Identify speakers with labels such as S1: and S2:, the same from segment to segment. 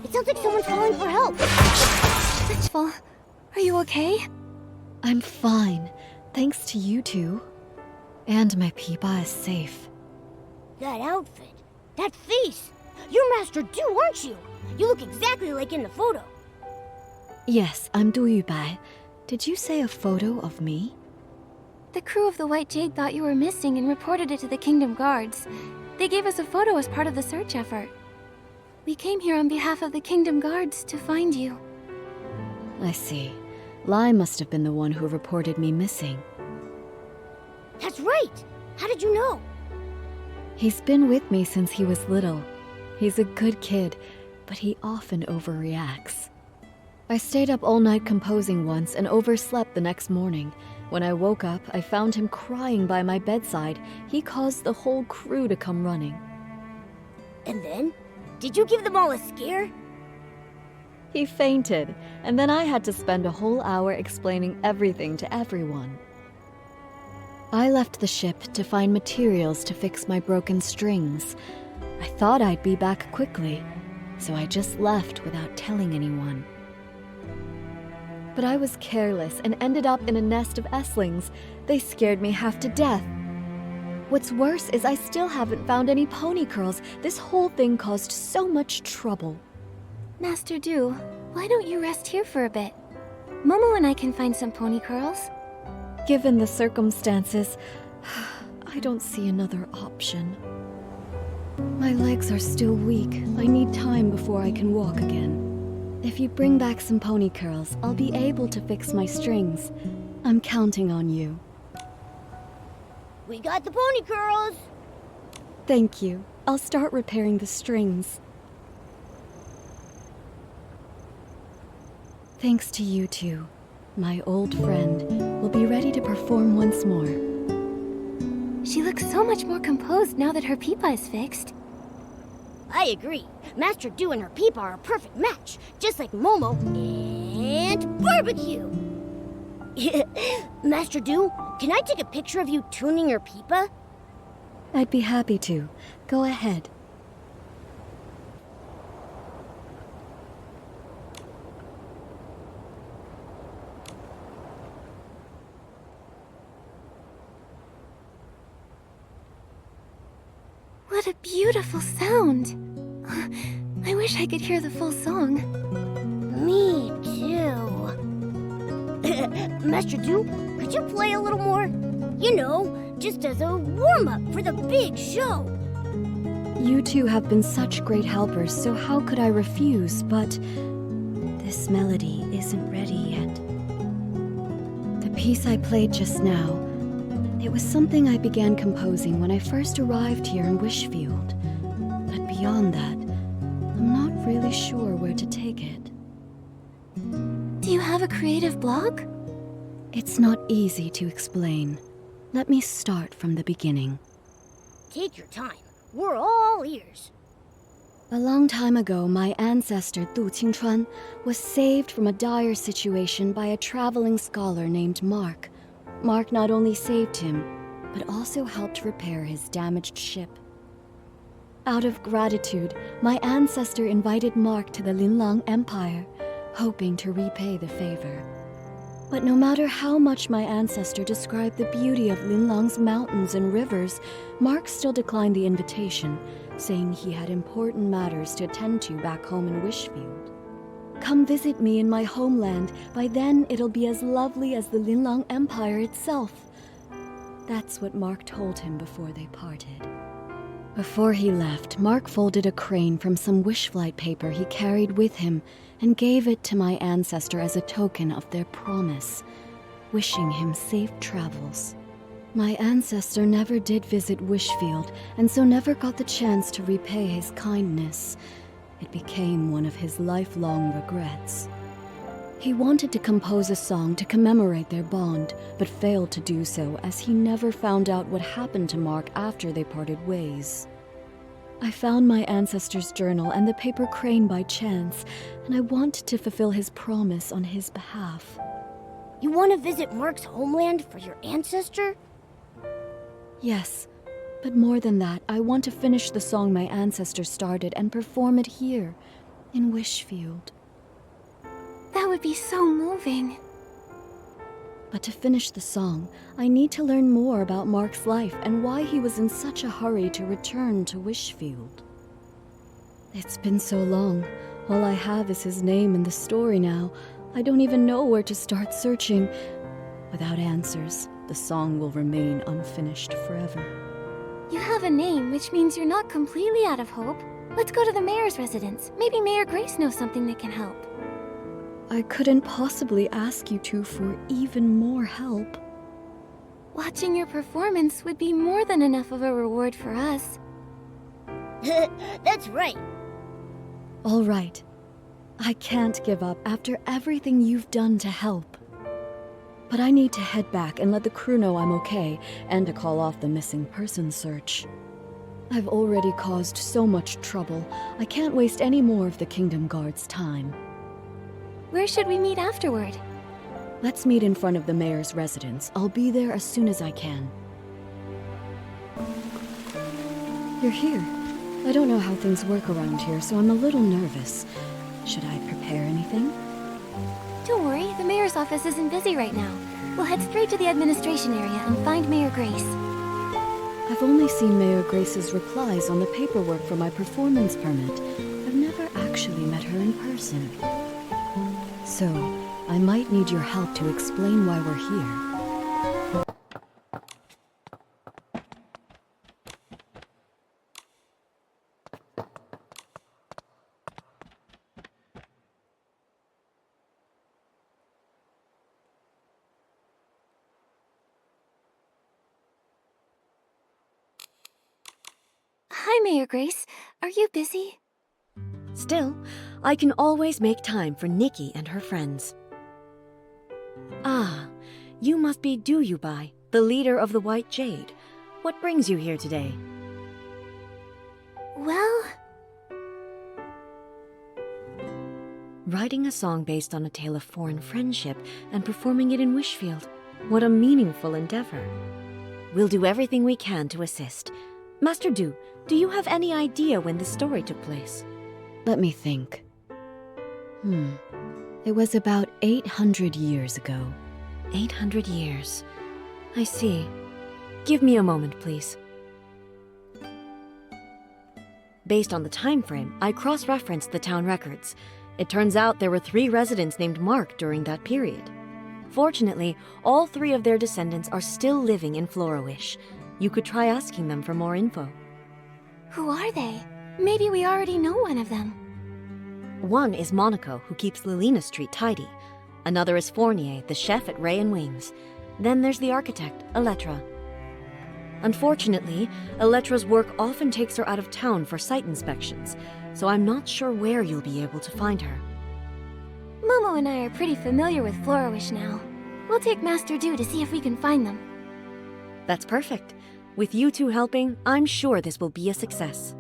S1: It sounds like someone's calling for help.
S2: Well, are you okay? I'm fine, thanks to you two. And my Peepa is safe.
S1: That outfit, that face. You're Master Du, aren't you? You look exactly like in the photo.
S2: Yes, I'm Du Yubai. Did you say a photo of me?
S3: The crew of the White Jade thought you were missing and reported it to the Kingdom Guards. They gave us a photo as part of the search effort. We came here on behalf of the Kingdom Guards to find you.
S2: I see. Lai must have been the one who reported me missing.
S1: That's right! How did you know?
S2: He's been with me since he was little. He's a good kid, but he often overreacts. I stayed up all night composing once and overslept the next morning. When I woke up, I found him crying by my bedside. He caused the whole crew to come running.
S1: And then? Did you give them all a scare?
S2: He fainted, and then I had to spend a whole hour explaining everything to everyone. I left the ship to find materials to fix my broken strings. I thought I'd be back quickly, so I just left without telling anyone. But I was careless and ended up in a nest of Esslings. They scared me half to death. What's worse is I still haven't found any pony curls. This whole thing caused so much trouble.
S3: Master Du, why don't you rest here for a bit? Momo and I can find some pony curls.
S2: Given the circumstances, I don't see another option. My legs are still weak. I need time before I can walk again. If you bring back some pony curls, I'll be able to fix my strings. I'm counting on you.
S1: We got the pony curls!
S2: Thank you. I'll start repairing the strings. Thanks to you two, my old friend will be ready to perform once more.
S3: She looks so much more composed now that her Peepa is fixed.
S1: I agree. Master Du and her Peepa are a perfect match, just like Momo and Barbecue. Master Du, can I take a picture of you tuning your Peepa?
S2: I'd be happy to. Go ahead.
S3: What a beautiful sound! I wish I could hear the full song.
S1: Me too. Master Du, could you play a little more? You know, just as a warm-up for the big show.
S2: You two have been such great helpers, so how could I refuse? But this melody isn't ready yet. The piece I played just now, it was something I began composing when I first arrived here in Wishfield. But beyond that, I'm not really sure where to take it.
S3: Do you have a creative block?
S2: It's not easy to explain. Let me start from the beginning.
S1: Take your time. We're all ears.
S2: A long time ago, my ancestor Du Qingchuan was saved from a dire situation by a traveling scholar named Mark. Mark not only saved him, but also helped repair his damaged ship. Out of gratitude, my ancestor invited Mark to the Linlang Empire, hoping to repay the favor. But no matter how much my ancestor described the beauty of Linlang's mountains and rivers, Mark still declined the invitation, saying he had important matters to attend to back home in Wishfield. Come visit me in my homeland. By then, it'll be as lovely as the Linlang Empire itself. That's what Mark told him before they parted. Before he left, Mark folded a crane from some wishflight paper he carried with him and gave it to my ancestor as a token of their promise, wishing him safe travels. My ancestor never did visit Wishfield, and so never got the chance to repay his kindness. It became one of his lifelong regrets. He wanted to compose a song to commemorate their bond, but failed to do so as he never found out what happened to Mark after they parted ways. I found my ancestor's journal and the paper crane by chance, and I wanted to fulfill his promise on his behalf.
S1: You want to visit Mark's homeland for your ancestor?
S2: Yes, but more than that, I want to finish the song my ancestor started and perform it here. in Wishfield.
S3: That would be so moving.
S2: But to finish the song, I need to learn more about Mark's life and why he was in such a hurry to return to Wishfield. It's been so long. All I have is his name and the story now. I don't even know where to start searching. Without answers, the song will remain unfinished forever.
S3: You have a name, which means you're not completely out of hope. Let's go to the mayor's residence. Maybe Mayor Grace knows something that can help.
S2: I couldn't possibly ask you two for even more help.
S3: Watching your performance would be more than enough of a reward for us.
S1: That's right.
S2: All right. I can't give up after everything you've done to help. But I need to head back and let the crew know I'm okay, and to call off the missing person search. I've already caused so much trouble. I can't waste any more of the Kingdom Guard's time.
S3: Where should we meet afterward?
S2: Let's meet in front of the mayor's residence. I'll be there as soon as I can. You're here. I don't know how things work around here, so I'm a little nervous. Should I prepare anything?
S3: Don't worry, the mayor's office isn't busy right now. We'll head straight to the administration area and find Mayor Grace.
S2: I've only seen Mayor Grace's replies on the paperwork for my performance permit. I've never actually met her in person. So, I might need your help to explain why we're here.
S3: Hi, Mayor Grace. Are you busy?
S4: Still, I can always make time for Nikki and her friends. Ah, you must be Duyubai, the leader of the White Jade. What brings you here today?
S3: Well,
S4: Writing a song based on a tale of foreign friendship and performing it in Wishfield. What a meaningful endeavor. We'll do everything we can to assist. Master Du, do you have any idea when this story took place?
S2: Let me think. It was about 800 years ago.
S4: 800 years. I see. Give me a moment, please. Based on the time frame, I cross-referenced the town records. It turns out there were 3 residents named Mark during that period. Fortunately, all 3 of their descendants are still living in Florowish. You could try asking them for more info.
S3: who are they? Maybe we already know one of them.
S4: One is Monaco, who keeps Lilina Street tidy. Another is Fournier, the chef at Ray and Wings. Then there's the architect, Elettra. Unfortunately, Elettra's work often takes her out of town for site inspections, so I'm not sure where you'll be able to find her.
S3: Momo and I are pretty familiar with Florowish now. We'll take Master Du to see if we can find them.
S4: That's perfect. With you two helping, I'm sure this will be a success.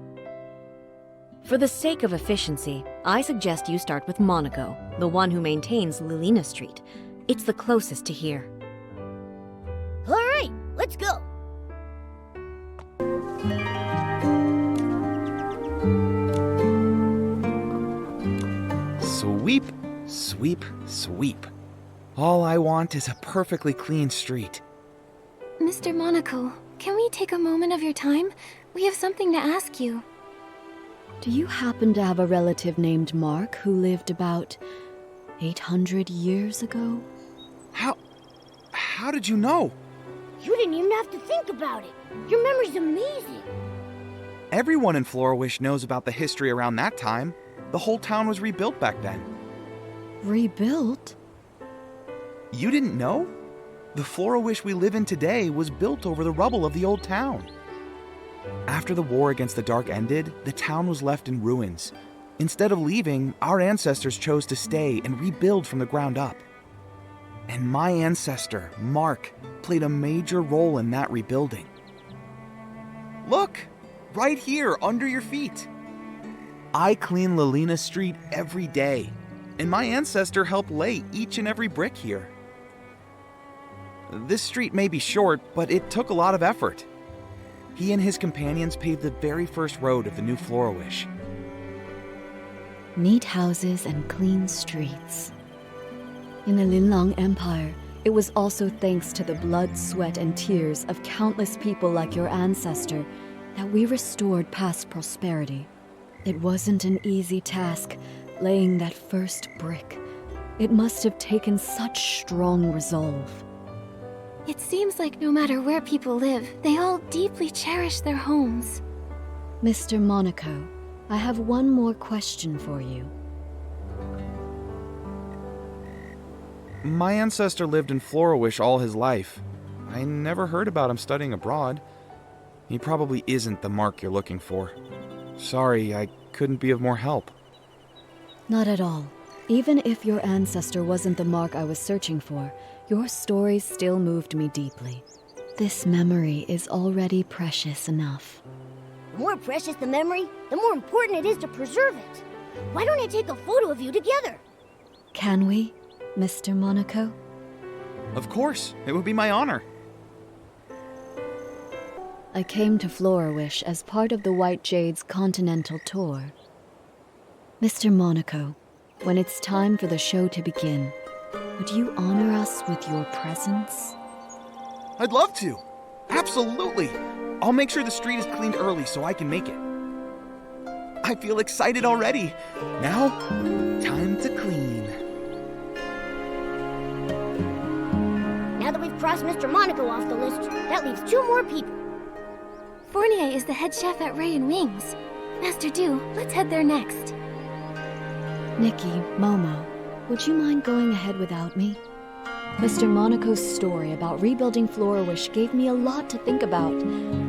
S4: For the sake of efficiency, I suggest you start with Monaco, the one who maintains Lilina Street. It's the closest to here.
S1: All right, let's go.
S5: Sweep, sweep, sweep. All I want is a perfectly clean street.
S3: Mr. Monaco, can we take a moment of your time? We have something to ask you.
S2: Do you happen to have a relative named Mark who lived about 800 years ago?
S5: How did you know?
S1: You didn't even have to think about it. Your memory's amazing.
S5: Everyone in Florowish knows about the history around that time. The whole town was rebuilt back then.
S2: Rebuilt?
S5: You didn't know? The Florowish we live in today was built over the rubble of the old town. After the war against the Dark ended, the town was left in ruins. Instead of leaving, our ancestors chose to stay and rebuild from the ground up. And my ancestor, Mark, played a major role in that rebuilding. Look, right here under your feet. I clean Lilina Street every day, and my ancestor helped lay each and every brick here. This street may be short, but it took a lot of effort. He and his companions paved the very first road of the new Florowish.
S2: neat houses and clean streets. In the Linlang Empire, it was also thanks to the blood, sweat, and tears of countless people like your ancestor that we restored past prosperity. It wasn't an easy task, laying that first brick. It must have taken such strong resolve.
S3: It seems like no matter where people live, they all deeply cherish their homes.
S2: Mr. Monaco, I have one more question for you.
S5: My ancestor lived in Florawish all his life. I never heard about him studying abroad. He probably isn't the Mark you're looking for. Sorry, I couldn't be of more help.
S2: Not at all. Even if your ancestor wasn't the Mark I was searching for, your stories still moved me deeply. This memory is already precious enough.
S1: The more precious the memory, the more important it is to preserve it. Why don't I take a photo of you together?
S2: Can we, Mr. Monaco?
S5: Of course, it would be my honor.
S2: I came to Florawish as part of the White Jade's continental tour. Mr. Monaco, when it's time for the show to begin, would you honor us with your presence?
S5: I'd love to. Absolutely. I'll make sure the street is cleaned early so I can make it. I feel excited already. Now, time to clean.
S1: Now that we've crossed Mr. Monaco off the list, that leaves 2 more people.
S3: Fournier is the head chef at Ray and Wings. Master Du, let's head there next.
S2: Nikki, Momo, would you mind going ahead without me? Mr. Monaco's story about rebuilding Florawish gave me a lot to think about.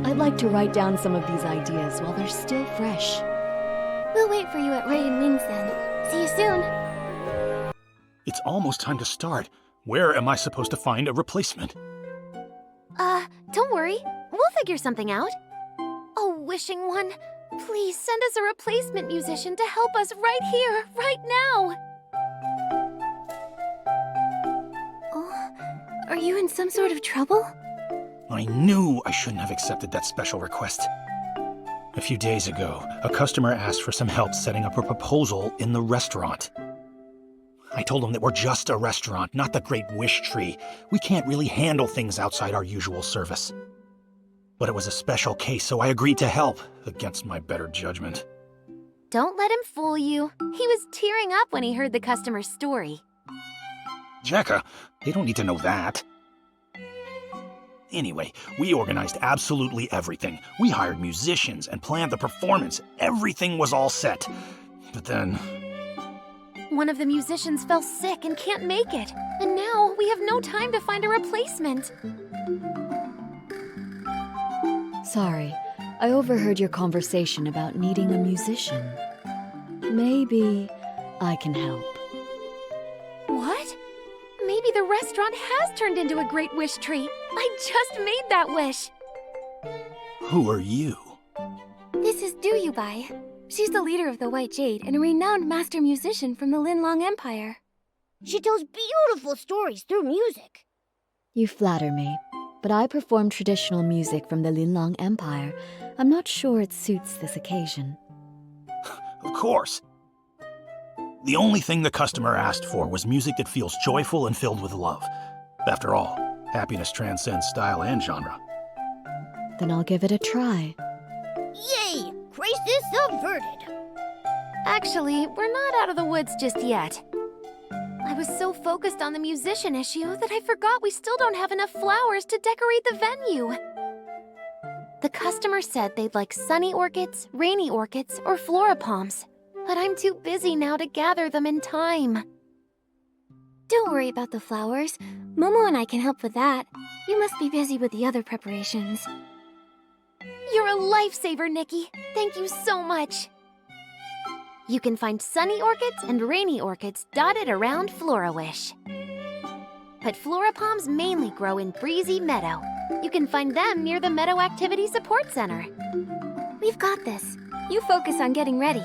S2: I'd like to write down some of these ideas while they're still fresh.
S3: We'll wait for you at Ray and Wings then. See you soon.
S6: It's almost time to start. Where am I supposed to find a replacement?
S3: Don't worry. We'll figure something out. Oh, wishing one, please send us a replacement musician to help us right here, right now. Oh, are you in some sort of trouble?
S6: I knew I shouldn't have accepted that special request. A few days ago, a customer asked for some help setting up a proposal in the restaurant. I told him that we're just a restaurant, not the Great Wish Tree. We can't really handle things outside our usual service. But it was a special case, so I agreed to help, against my better judgment.
S3: Don't let him fool you. He was tearing up when he heard the customer's story.
S6: Jacka, they don't need to know that. Anyway, we organized absolutely everything. We hired musicians and planned the performance. Everything was all set. But then...
S3: One of the musicians fell sick and can't make it. And now we have no time to find a replacement.
S2: Sorry, I overheard your conversation about needing a musician. Maybe I can help.
S3: What? Maybe the restaurant has turned into a Great Wish Tree. I just made that wish.
S6: Who are you?
S3: This is Du Yubai. She's the leader of the White Jade and a renowned master musician from the Linlang Empire.
S1: She tells beautiful stories through music.
S2: You flatter me, but I perform traditional music from the Linlang Empire. I'm not sure it suits this occasion.
S6: Of course. The only thing the customer asked for was music that feels joyful and filled with love. After all, happiness transcends style and genre.
S2: Then I'll give it a try.
S1: Yay! Crisis averted.
S3: Actually, we're not out of the woods just yet. I was so focused on the musician issue that I forgot we still don't have enough flowers to decorate the venue. The customer said they'd like sunny orchids, rainy orchids, or florapalms, but I'm too busy now to gather them in time. Don't worry about the flowers. Momo and I can help with that. You must be busy with the other preparations. You're a lifesaver, Nikki. Thank you so much. You can find sunny orchids and rainy orchids dotted around Florawish. But florapalms mainly grow in Breezy Meadow. You can find them near the Meadow Activity Support Center. We've got this. You focus on getting ready.